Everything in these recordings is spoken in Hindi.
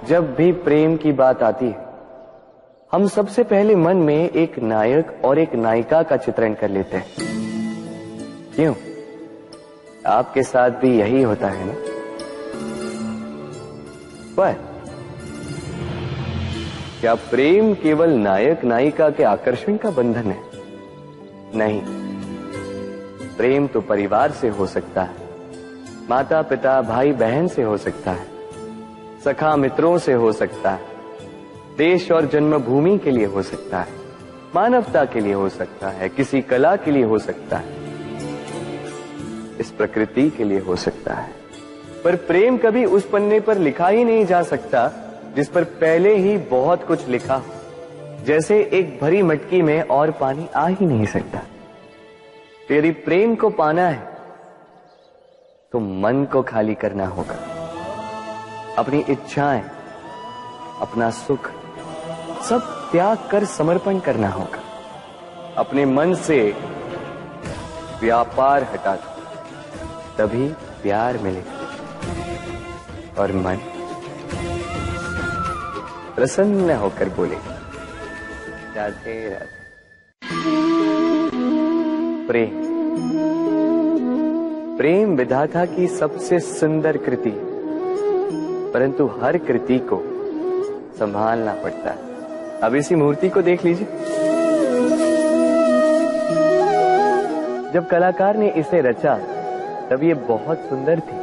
जब भी प्रेम की बात आती है, हम सबसे पहले मन में एक नायक और एक नायिका का चित्रण कर लेते हैं। क्यों? आपके साथ भी यही होता है ना? पर क्या प्रेम केवल नायक नायिका के आकर्षण का बंधन है? नहीं, प्रेम तो परिवार से हो सकता है, माता पिता भाई बहन से हो सकता है, सखा मित्रों से हो सकता है, देश और जन्मभूमि के लिए हो सकता है, मानवता के लिए हो सकता है, किसी कला के लिए हो सकता है, इस प्रकृति के लिए हो सकता है। पर प्रेम कभी उस पन्ने पर लिखा ही नहीं जा सकता जिस पर पहले ही बहुत कुछ लिखा हो। जैसे एक भरी मटकी में और पानी आ ही नहीं सकता। तो यदि प्रेम को पाना है तो मन को खाली करना होगा, अपनी इच्छाएं, अपना सुख सब त्याग कर समर्पण करना होगा। अपने मन से व्यापार हटा दो, तभी प्यार मिलेगा और मन प्रसन्न होकर बोलेगा, राधे राधे। प्रेम, प्रेम विधाता की सबसे सुंदर कृति, परंतु हर कृति को संभालना पड़ता है। अब इसी मूर्ति को देख लीजिए। जब कलाकार ने इसे रचा तब ये बहुत सुंदर थी,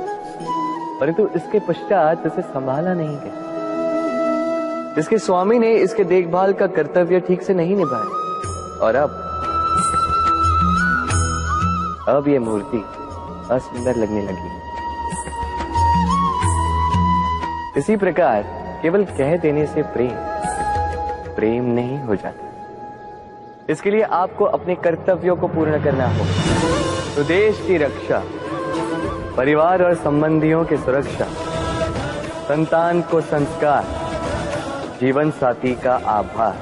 परंतु इसके पश्चात इसे संभाला नहीं गया। इसके स्वामी ने इसके देखभाल का कर्तव्य ठीक से नहीं निभाया और अब ये मूर्ति असुंदर लगने लगी। इसी प्रकार केवल कह देने से प्रेम नहीं हो जाता। इसके लिए आपको अपने कर्तव्यों को पूर्ण करना होगा। तो देश की रक्षा, परिवार और संबंधियों की सुरक्षा, संतान को संस्कार, जीवन साथी का आभार,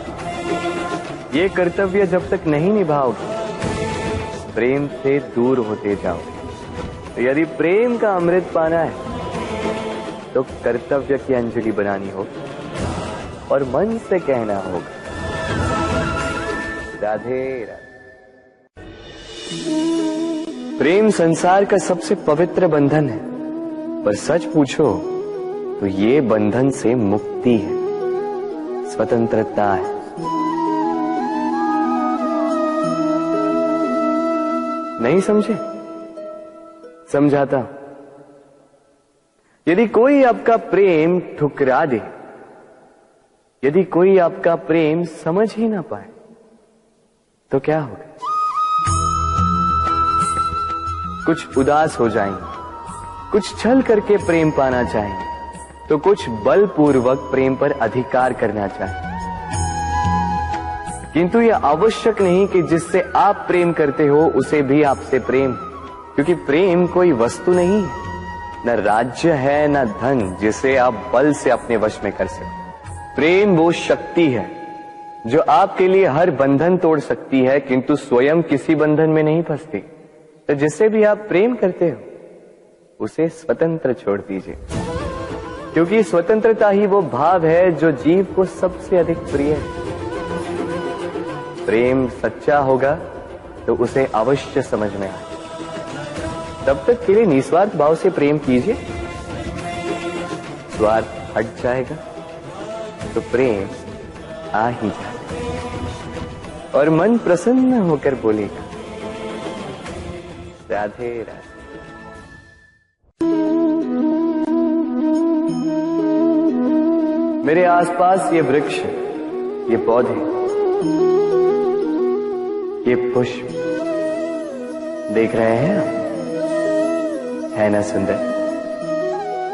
ये कर्तव्य जब तक नहीं निभाओगे प्रेम से दूर होते जाओगे। तो यदि प्रेम का अमृत पाना है तो कर्तव्य की अंजलि बनानी होगी और मन से कहना होगा, राधे राधे। प्रेम संसार का सबसे पवित्र बंधन है, पर सच पूछो तो ये बंधन से मुक्ति है, स्वतंत्रता है। नहीं समझे? समझाता हूं। यदि कोई आपका प्रेम ठुकरा दे, यदि कोई आपका प्रेम समझ ही ना पाए तो क्या होगा? कुछ उदास हो जाएंगे, कुछ छल करके प्रेम पाना चाहेंगे, तो कुछ बलपूर्वक प्रेम पर अधिकार करना चाहेंगे। किंतु यह आवश्यक नहीं कि जिससे आप प्रेम करते हो उसे भी आपसे प्रेम, क्योंकि प्रेम कोई वस्तु नहीं है, न राज्य है न धन जिसे आप बल से अपने वश में कर सको। प्रेम वो शक्ति है जो आपके लिए हर बंधन तोड़ सकती है, किंतु स्वयं किसी बंधन में नहीं फंसती। तो जिससे भी आप प्रेम करते हो उसे स्वतंत्र छोड़ दीजिए, क्योंकि स्वतंत्रता ही वो भाव है जो जीव को सबसे अधिक प्रिय है। प्रेम सच्चा होगा तो उसे अवश्य समझ में आए। तब तक के लिए निस्वार्थ भाव से प्रेम कीजिए, स्वार्थ हट जाएगा तो प्रेम आ ही जाएगा और मन प्रसन्न होकर बोलेगा, राधे राधे। मेरे आसपास ये वृक्ष, ये पौधे, ये पुष्प देख रहे हैं आप? है ना सुंदर?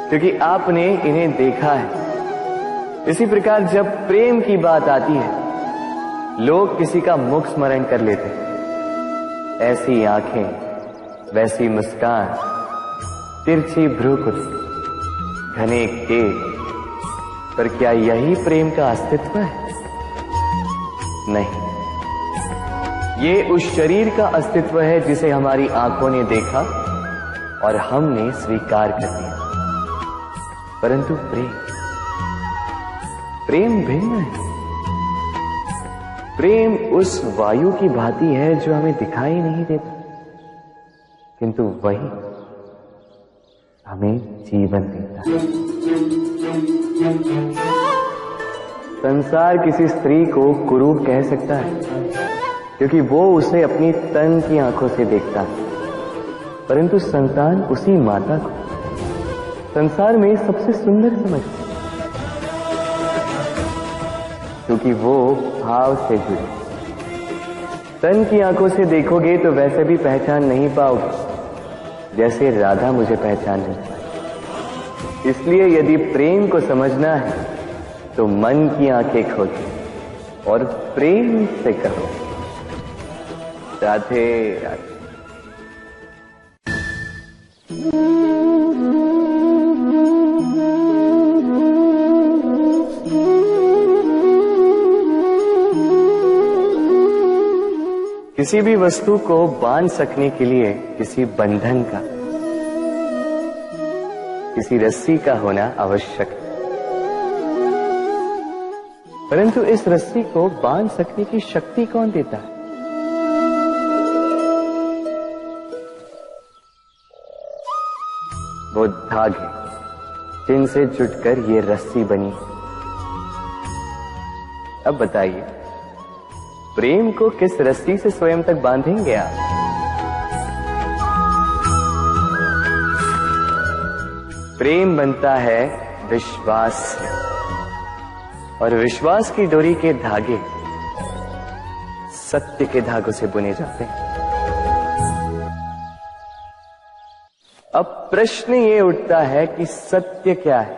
क्योंकि आपने इन्हें देखा है। इसी प्रकार जब प्रेम की बात आती है लोग किसी का मुख स्मरण कर लेते हैं। ऐसी आंखें, वैसी मुस्कान, तिरछी भ्रूकुटी, घने केश, पर क्या यही प्रेम का अस्तित्व है? नहीं, ये उस शरीर का अस्तित्व है जिसे हमारी आंखों ने देखा और हमने स्वीकार कर लिया। परंतु प्रेम भिन्न है। प्रेम उस वायु की भांति है जो हमें दिखाई नहीं देता, किंतु वही हमें जीवन देता है। संसार किसी स्त्री को कुरूप कह सकता है क्योंकि वो उसे अपनी तन की आंखों से देखता है, परंतु संतान उसी माता को संसार में सबसे सुंदर समझती है क्योंकि वो भाव से जुड़ी। तन की आंखों से देखोगे तो वैसे भी पहचान नहीं पाओगे जैसे राधा मुझे पहचान नहीं पाई। इसलिए यदि प्रेम को समझना है तो मन की आंखें खोलो और प्रेम से कहो राधे राधे। किसी भी वस्तु को बांध सकने के लिए किसी बंधन का, किसी रस्सी का होना आवश्यक है, परंतु इस रस्सी को बांध सकने की शक्ति कौन देता है? वो धागे जिनसे जुटकर ये रस्सी बनी। अब बताइए, प्रेम को किस रस्सी से स्वयं तक बांधेंगे आप? प्रेम बनता है विश्वास से, और विश्वास की डोरी के धागे सत्य के धागों से बुने जाते हैं। अब प्रश्न ये उठता है कि सत्य क्या है?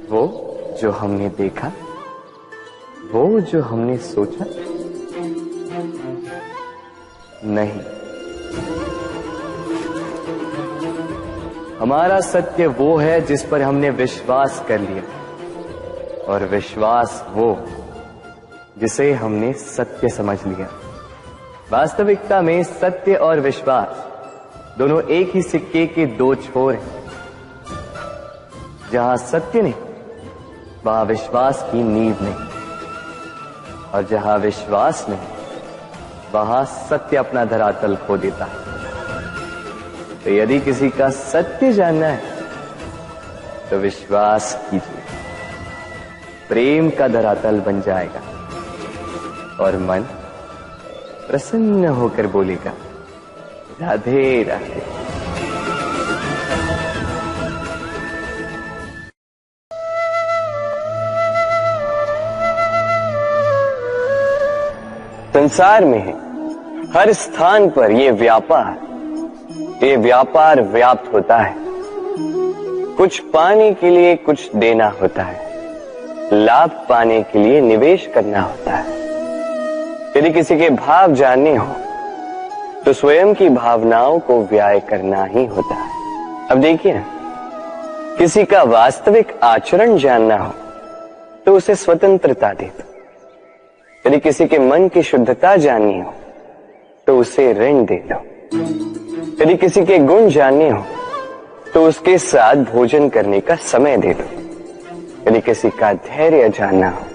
वो जो हमने देखा, वो जो हमने सोचा? नहीं, हमारा सत्य वो है जिस पर हमने विश्वास कर लिया, और विश्वास वो जिसे हमने सत्य समझ लिया। वास्तविकता में सत्य और विश्वास दोनों एक ही सिक्के के दो छोर हैं। जहां सत्य नहीं वहां विश्वास की नींव नहीं, और जहां विश्वास नहीं वहां सत्य अपना धरातल खो देता है। तो यदि किसी का सत्य जानना है तो विश्वास कीजिए, प्रेम का धरातल बन जाएगा और मन प्रसन्न होकर बोलेगा राधे राधे। संसार में हर स्थान पर ये व्यापार व्याप्त होता है। कुछ पाने के लिए कुछ देना होता है, लाभ पाने के लिए निवेश करना होता है। यदि किसी के भाव जानने हो तो स्वयं की भावनाओं को व्याय करना ही होता है। अब देखिए ना, किसी का वास्तविक आचरण जानना हो तो उसे स्वतंत्रता दे दो। यदि किसी के मन की शुद्धता जाननी हो तो उसे ऋण दे दो। यदि किसी के गुण जानने हो तो उसके साथ भोजन करने का समय दे दो। यदि किसी का धैर्य जानना हो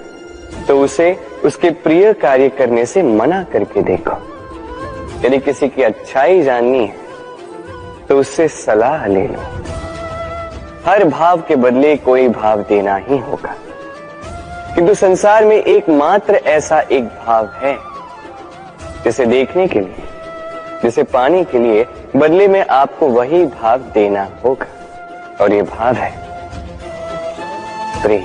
तो उसे उसके प्रिय कार्य करने से मना करके देखो। यदि किसी की अच्छाई जाननी है तो उससे सलाह ले लो। हर भाव के बदले कोई भाव देना ही होगा, किंतु संसार में एकमात्र ऐसा एक भाव है जिसे देखने के लिए, जिसे पाने के लिए बदले में आपको वही भाव देना होगा, और ये भाव है प्रेम।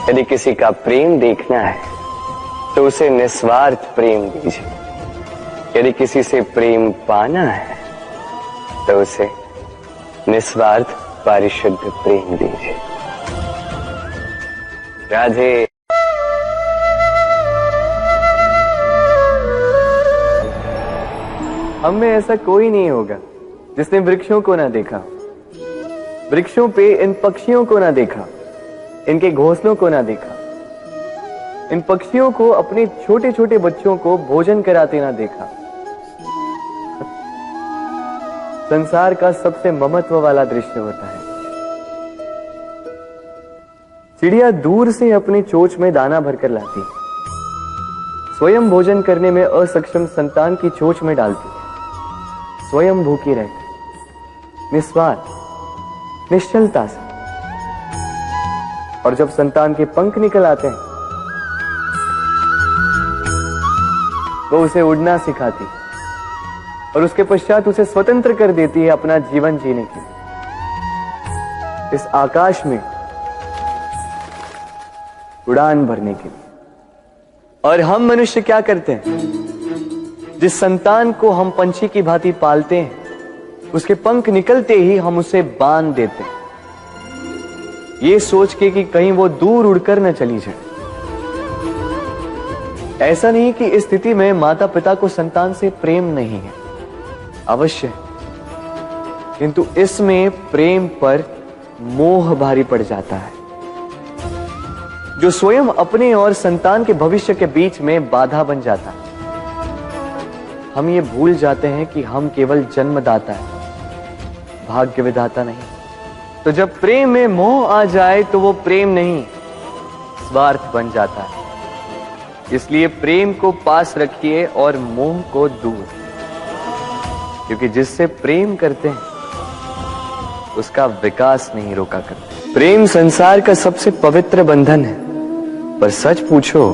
यदि किसी का प्रेम देखना है तो उसे निस्वार्थ प्रेम दीजिए। यदि किसी से प्रेम पाना है तो उसे निस्वार्थ पारिशुद्ध प्रेम दीजिए। राधे। हम में ऐसा कोई नहीं होगा जिसने वृक्षों को ना देखा, वृक्षों पे इन पक्षियों को ना देखा, इनके घोंसलों को ना देखा, इन पक्षियों को अपने छोटे छोटे बच्चों को भोजन कराते ना देखा। संसार का सबसे ममत्व वाला दृश्य होता है चिड़िया दूर से अपने चोंच में दाना भरकर लाती है, स्वयं भोजन करने में असक्षम संतान की चोंच में डालती है, स्वयं भूखी रहती, निस्वार्थ निश्चलता से। और जब संतान के पंख निकल आते हैं, वो उसे उड़ना सिखाती और उसके पश्चात उसे स्वतंत्र कर देती है अपना जीवन जीने के लिए। इस आकाश में उड़ान भरने के लिए। और हम मनुष्य क्या करते हैं? जिस संतान को हम पंछी की भांति पालते हैं, उसके पंख निकलते ही हम उसे बांध देते हैं, ये सोच के कि कहीं वो दूर उड़कर न चली जाए। ऐसा नहीं कि इस स्थिति में माता पिता को संतान से प्रेम नहीं है, अवश्य, किंतु इसमें प्रेम पर मोह भारी पड़ जाता है, जो स्वयं अपने और संतान के भविष्य के बीच में बाधा बन जाता है। हम ये भूल जाते हैं कि हम केवल जन्मदाता हैं, भाग्य विधाता नहीं। तो जब प्रेम में मोह आ जाए तो वो प्रेम नहीं, स्वार्थ बन जाता है। इसलिए प्रेम को पास रखिए और मोह को दूर, क्योंकि जिससे प्रेम करते हैं उसका विकास नहीं रोका करते। प्रेम संसार का सबसे पवित्र बंधन है, पर सच पूछो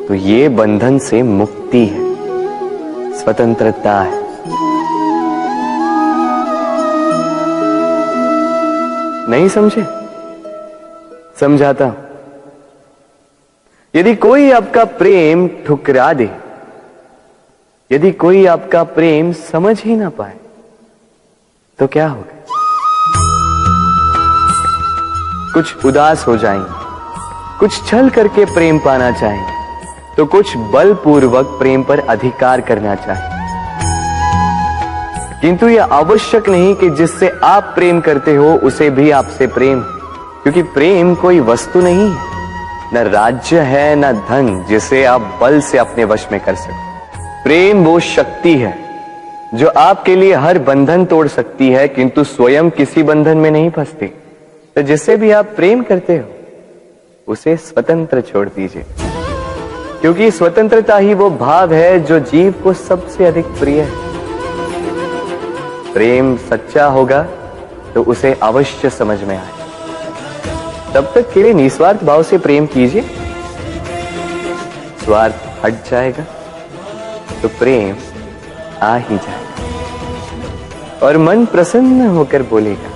तो ये बंधन से मुक्ति है, स्वतंत्रता है। नहीं समझे? समझाता हूं। यदि कोई आपका प्रेम ठुकरा दे, यदि कोई आपका प्रेम समझ ही ना पाए, तो क्या होगा? कुछ उदास हो जाएंगे, कुछ छल करके प्रेम पाना चाहेंगे, तो कुछ बलपूर्वक प्रेम पर अधिकार करना चाहेंगे। किंतु यह आवश्यक नहीं कि जिससे आप प्रेम करते हो उसे भी आपसे प्रेम, क्योंकि प्रेम कोई वस्तु नहीं है, न राज्य है, न धन जिसे आप बल से अपने वश में कर सको। प्रेम वो शक्ति है जो आपके लिए हर बंधन तोड़ सकती है, किंतु स्वयं किसी बंधन में नहीं फंसती। तो जिससे भी आप प्रेम करते हो उसे स्वतंत्र छोड़ दीजिए, क्योंकि स्वतंत्रता ही वो भाव है जो जीव को सबसे अधिक प्रिय है। प्रेम सच्चा होगा तो उसे अवश्य समझ में आए। तब तक के लिए निस्वार्थ भाव से प्रेम कीजिए, स्वार्थ हट जाएगा तो प्रेम आ ही जाएगा और मन प्रसन्न होकर बोलेगा,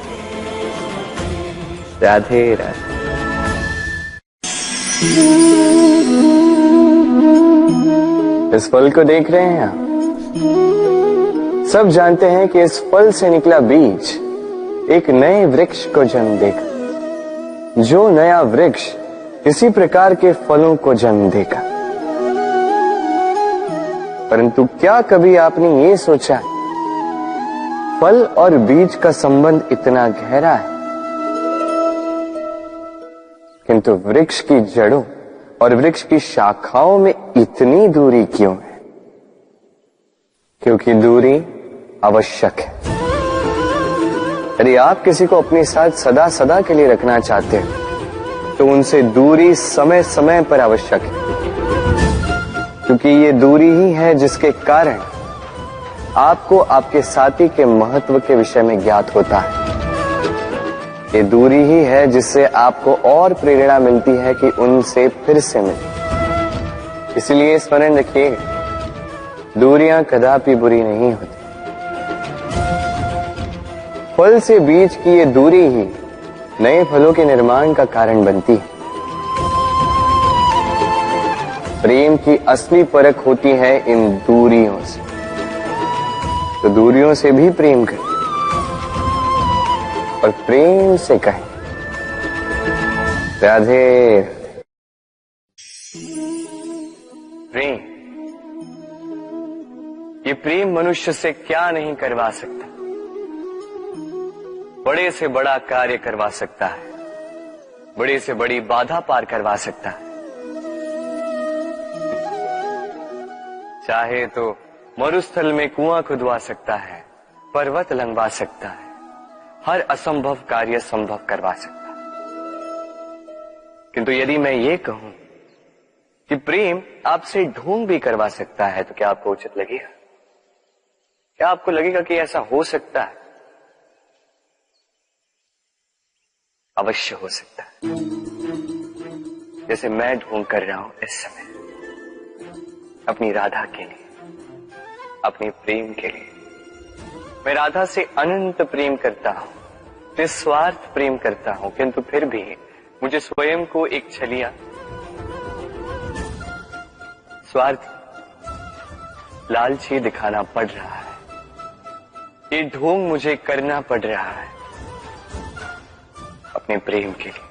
राधे राधे। इस फल को देख रहे हैं आप? सब जानते हैं कि इस फल से निकला बीज एक नए वृक्ष को जन्म देगा। जो नया वृक्ष इसी प्रकार के फलों को जन्म देगा। परंतु क्या कभी आपने ये सोचा, फल और बीज का संबंध इतना गहरा है, किंतु वृक्ष की जड़ों और वृक्ष की शाखाओं में इतनी दूरी क्यों है? क्योंकि दूरी आवश्यक है। यदि आप किसी को अपने साथ सदा सदा के लिए रखना चाहते हो तो उनसे दूरी समय समय पर आवश्यक है, क्योंकि ये दूरी ही है जिसके कारण आपको आपके साथी के महत्व के विषय में ज्ञात होता है। ये दूरी ही है जिससे आपको और प्रेरणा मिलती है कि उनसे फिर से मिले। इसलिए स्मरण रखिएगा, दूरियां कदापि बुरी नहीं होती। फल से बीज की ये दूरी ही नए फलों के निर्माण का कारण बनती है। प्रेम की असली परख होती है इन दूरियों से। तो दूरियों से भी प्रेम करें और प्रेम से कहें, राधे। प्रेम, ये प्रेम मनुष्य से क्या नहीं करवा सकता, बड़े से बड़ा कार्य करवा सकता है, बड़े से बड़ी बाधा पार करवा सकता है। चाहे तो मरुस्थल में कुआं खुदवा सकता है, पर्वत लंघवा सकता है, हर असंभव कार्य संभव करवा सकता है। किंतु यदि मैं ये कहूं कि प्रेम आपसे ढोंग भी करवा सकता है तो क्या आपको उचित लगेगा? क्या आपको लगेगा कि ऐसा हो सकता है? अवश्य हो सकता है। जैसे मैं ढोंग कर रहा हूं इस समय अपनी राधा के लिए, अपने प्रेम के लिए। मैं राधा से अनंत प्रेम करता हूं, निस्वार्थ प्रेम करता हूं, किंतु फिर भी मुझे स्वयं को एक छलिया, स्वार्थ, लालची दिखाना पड़ रहा है। ये ढोंग मुझे करना पड़ रहा है अपने प्रेम के लिए।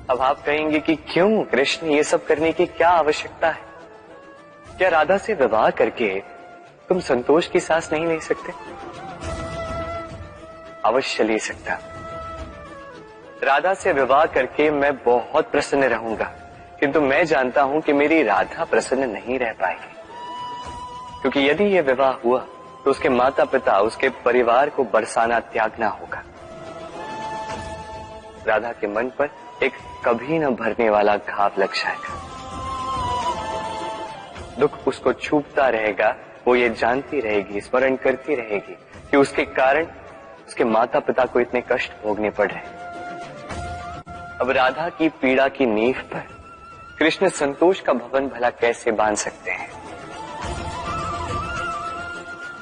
अब आप कहेंगे कि क्यों कृष्ण, ये सब करने की क्या आवश्यकता है? क्या राधा से विवाह करके तुम संतोष की सांस नहीं ले सकते? अवश्य ले सकता। राधा से विवाह करके मैं बहुत प्रसन्न रहूंगा, किंतु मैं जानता हूं कि मेरी राधा प्रसन्न नहीं रह पाएगी, क्योंकि यदि यह विवाह हुआ तो उसके माता पिता, उसके परिवार को बरसाना त्यागना होगा। राधा के मन पर एक कभी न भरने वाला घाव लग जाएगा। दुख उसको छूपता रहेगा, वो ये जानती रहेगी, स्मरण करती रहेगी कि उसके कारण उसके माता पिता को इतने कष्ट भोगने पड़ रहे हैं। अब राधा की पीड़ा की नींव पर कृष्ण संतोष का भवन भला कैसे बांध सकते हैं?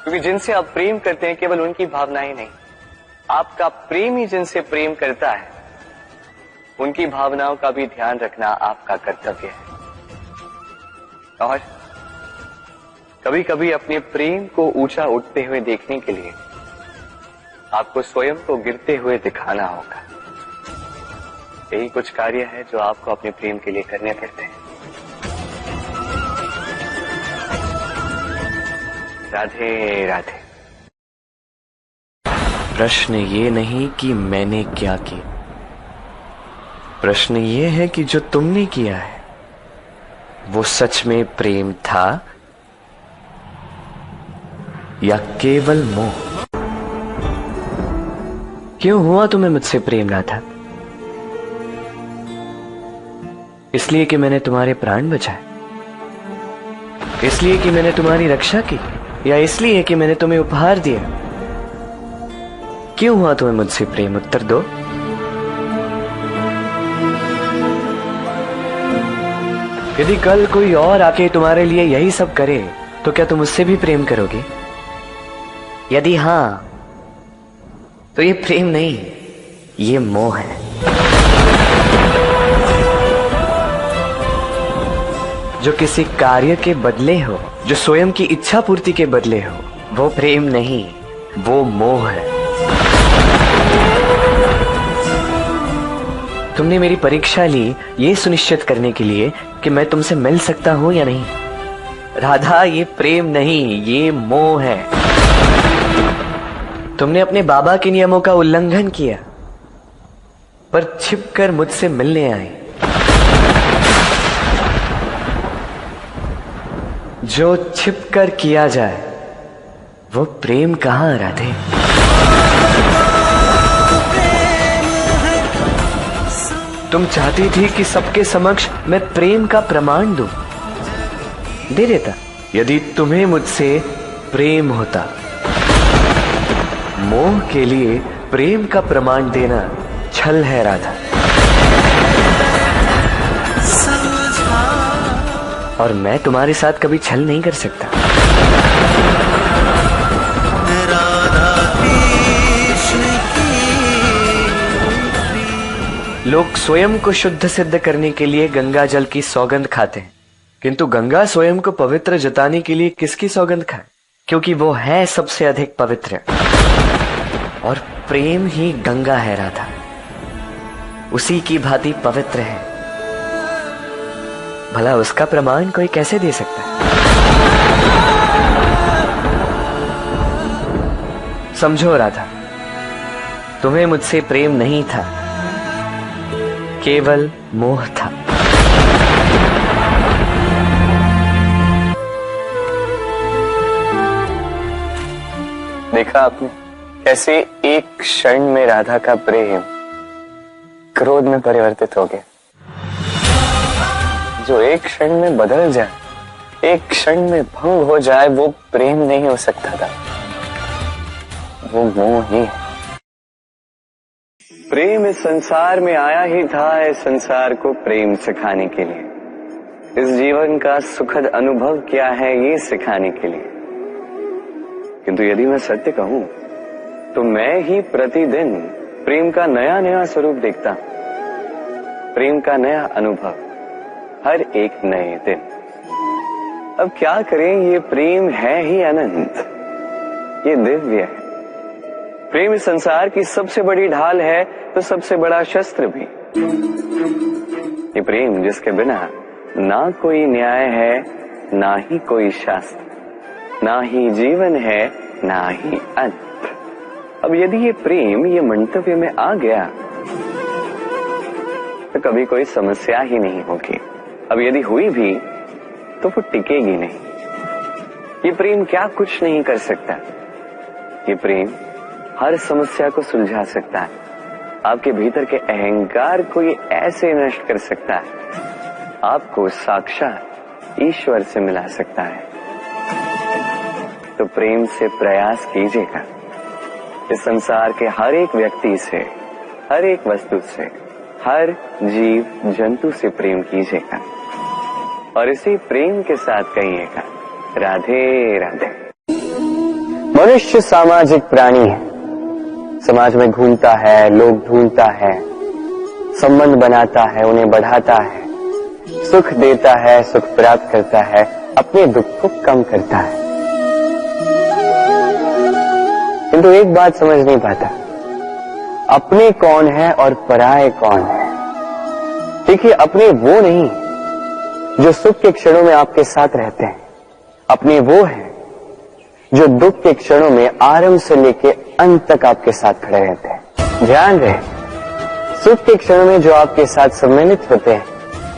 क्योंकि जिनसे आप प्रेम करते हैं केवल उनकी भावनाएं नहीं, आपका प्रेम ही जिनसे प्रेम करता है उनकी भावनाओं का भी ध्यान रखना आपका कर्तव्य है। और कभी कभी अपने प्रेम को ऊंचा उठते हुए देखने के लिए आपको स्वयं को गिरते हुए दिखाना होगा। यही कुछ कार्य है जो आपको अपने प्रेम के लिए करने पड़ते हैं। राधे राधे। प्रश्न ये नहीं कि मैंने क्या किया, प्रश्न ये है कि जो तुमने किया है वो सच में प्रेम था या केवल मोह? क्यों हुआ तुम्हें मुझसे प्रेम, राधा? इसलिए कि मैंने तुम्हारे प्राण बचाए? इसलिए कि मैंने तुम्हारी रक्षा की? या इसलिए कि मैंने तुम्हें उपहार दिया? क्यों हुआ तुम्हें मुझसे प्रेम? उत्तर दो। यदि कल कोई और आके तुम्हारे लिए यही सब करे तो क्या तुम उससे भी प्रेम करोगे? यदि हां तो ये प्रेम नहीं, ये मोह है। जो किसी कार्य के बदले हो, जो स्वयं की इच्छा पूर्ति के बदले हो, वो प्रेम नहीं, वो मोह है। तुमने मेरी परीक्षा ली ये सुनिश्चित करने के लिए कि मैं तुमसे मिल सकता हूं या नहीं। राधा, ये प्रेम नहीं, ये मोह है। तुमने अपने बाबा के नियमों का उल्लंघन किया, पर छिपकर मुझसे मिलने आए। जो छिपकर किया जाए वो प्रेम कहां, राधे? तुम चाहती थी कि सबके समक्ष मैं प्रेम का प्रमाण दूं, दे देता। यदि तुम्हें मुझसे प्रेम होता, मोह के लिए प्रेम का प्रमाण देना छल है, राधा। और मैं तुम्हारे साथ कभी छल नहीं कर सकता। लोग स्वयं को शुद्ध सिद्ध करने के लिए गंगा जल की सौगंध खाते हैं, किंतु गंगा स्वयं को पवित्र जताने के लिए किसकी सौगंध खाए? क्योंकि वो है सबसे अधिक पवित्र। और प्रेम ही गंगा है, राधा, उसी की भांति पवित्र है। भला उसका प्रमाण कोई कैसे दे सकता है? समझो राधा, तुम्हें मुझसे प्रेम नहीं था, केवल मोह था। देखा आपने कैसे एक क्षण में राधा का प्रेम क्रोध में परिवर्तित हो गया। जो एक क्षण में बदल जाए, एक क्षण में भंग हो जाए, वो प्रेम नहीं हो सकता था, वो मोह ही है। प्रेम इस संसार में आया ही था इस संसार को प्रेम सिखाने के लिए, इस जीवन का सुखद अनुभव क्या है ये सिखाने के लिए। किंतु यदि मैं सत्य कहूं तो मैं ही प्रतिदिन प्रेम का नया नया स्वरूप देखता, प्रेम का नया अनुभव हर एक नए दिन। अब क्या करें, ये प्रेम है ही अनंत, ये दिव्य है। प्रेम इस संसार की सबसे बड़ी ढाल है तो सबसे बड़ा शस्त्र भी। ये प्रेम जिसके बिना ना कोई न्याय है, ना ही कोई शास्त्र, ना ही जीवन है, ना ही अंत। अब यदि ये प्रेम ये मंतव्य में आ गया तो कभी कोई समस्या ही नहीं होगी। अब यदि हुई भी तो वो टिकेगी नहीं। ये प्रेम क्या कुछ नहीं कर सकता, ये प्रेम हर समस्या को सुलझा सकता है। आपके भीतर के अहंकार को ये ऐसे नष्ट कर सकता है, आपको साक्षात ईश्वर से मिला सकता है। तो प्रेम से प्रयास कीजिएगा, इस संसार के हर एक व्यक्ति से, हर एक वस्तु से, हर जीव जंतु से प्रेम कीजिएगा और इसी प्रेम के साथ कहिएगा राधे राधे। मनुष्य सामाजिक प्राणी है, समाज में घूमता है, लोग ढूंढता है, संबंध बनाता है, उन्हें बढ़ाता है, सुख देता है, सुख प्राप्त करता है, अपने दुख को कम करता है। किंतु एक बात समझ नहीं पाता, अपने कौन है और पराये कौन है। देखिए, अपने वो नहीं जो सुख के क्षणों में आपके साथ रहते हैं, अपने वो है जो दुख के क्षणों में आरंभ से लेके अंत तक आपके साथ खड़े रहते हैं। ध्यान रहे, सुख के क्षणों में जो आपके साथ सम्मिलित होते हैं,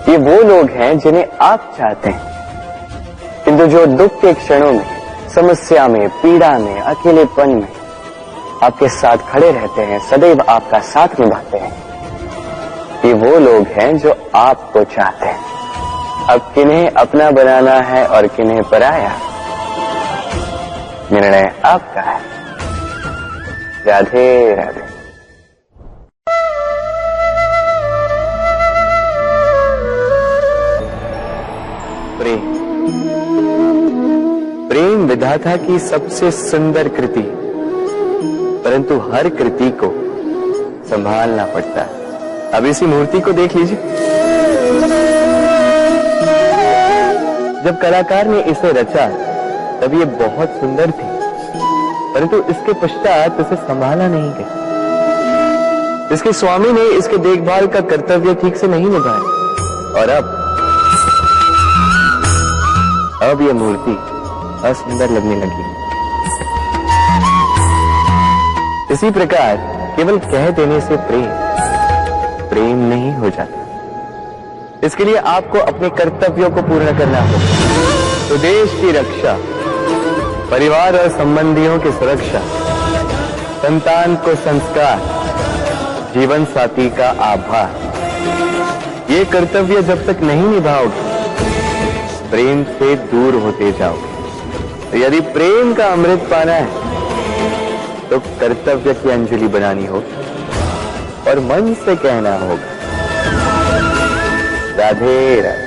ये वो लोग हैं जिन्हें आप चाहते हैं। किंतु जो दुख के क्षणों में, समस्या में, पीड़ा में, अकेलेपन में आपके साथ खड़े रहते हैं, सदैव आपका साथ निभाते हैं, ये वो लोग हैं जो आपको चाहते हैं। अब किन्हें अपना बनाना है और किन्हें पराया, निर्णय आपका है। राधे राधे। प्रेम, प्रेम विधाता की सबसे सुंदर कृति, परंतु हर कृति को संभालना पड़ता है। अब इसी मूर्ति को देख लीजिए। जब कलाकार ने इसे रचा तब ये बहुत सुंदर थी, परंतु इसके पश्चात इसे संभाला नहीं गया। इसके स्वामी ने इसके देखभाल का कर्तव्य ठीक से नहीं निभाया और अब यह मूर्ति असुंदर लगने लगी। इसी प्रकार केवल कह देने से प्रेम नहीं हो जाता। इसके लिए आपको अपने कर्तव्यों को पूर्ण करना होगा। तो देश की रक्षा, परिवार और संबंधियों की सुरक्षा, संतान को संस्कार, जीवन साथी का आभार, ये कर्तव्य जब तक नहीं निभाओगे प्रेम से दूर होते जाओगे। तो यदि प्रेम का अमृत पाना है तो कर्तव्य की अंजलि बनानी होगी और मन से कहना होगा राधे राधे।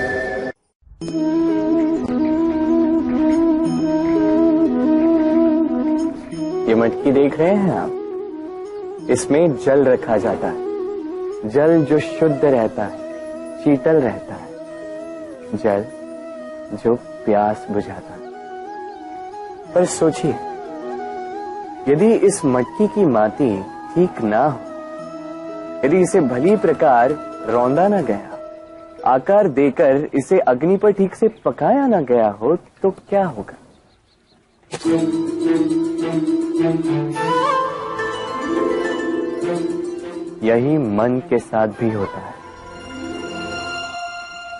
ये मटकी देख रहे हैं आप, इसमें जल रखा जाता है। जल जो शुद्ध रहता है, शीतल रहता है, जल जो प्यास बुझाता है। पर सोचिए, यदि इस मटकी की माटी ठीक ना हो, यदि इसे भली प्रकार रौंदा ना गया, आकार देकर इसे अग्नि पर ठीक से पकाया ना गया हो, तो क्या होगा? यही मन के साथ भी होता है,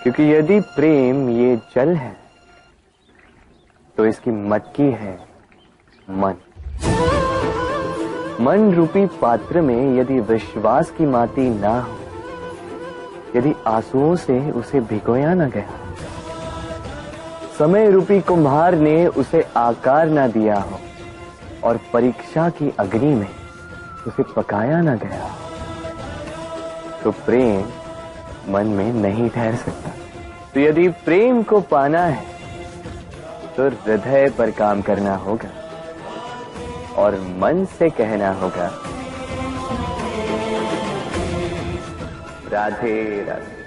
क्योंकि यदि प्रेम ये जल है तो इसकी मटकी है मन। मन रूपी पात्र में यदि विश्वास की माटी ना हो यदि आंसुओं से उसे भिगोया न गया, समय रूपी कुम्हार ने उसे आकार न दिया हो और परीक्षा की अग्नि में उसे पकाया न गया, तो प्रेम मन में नहीं ठहर सकता। तो यदि प्रेम को पाना है तो हृदय पर काम करना होगा और मन से कहना होगा, राधे राधे।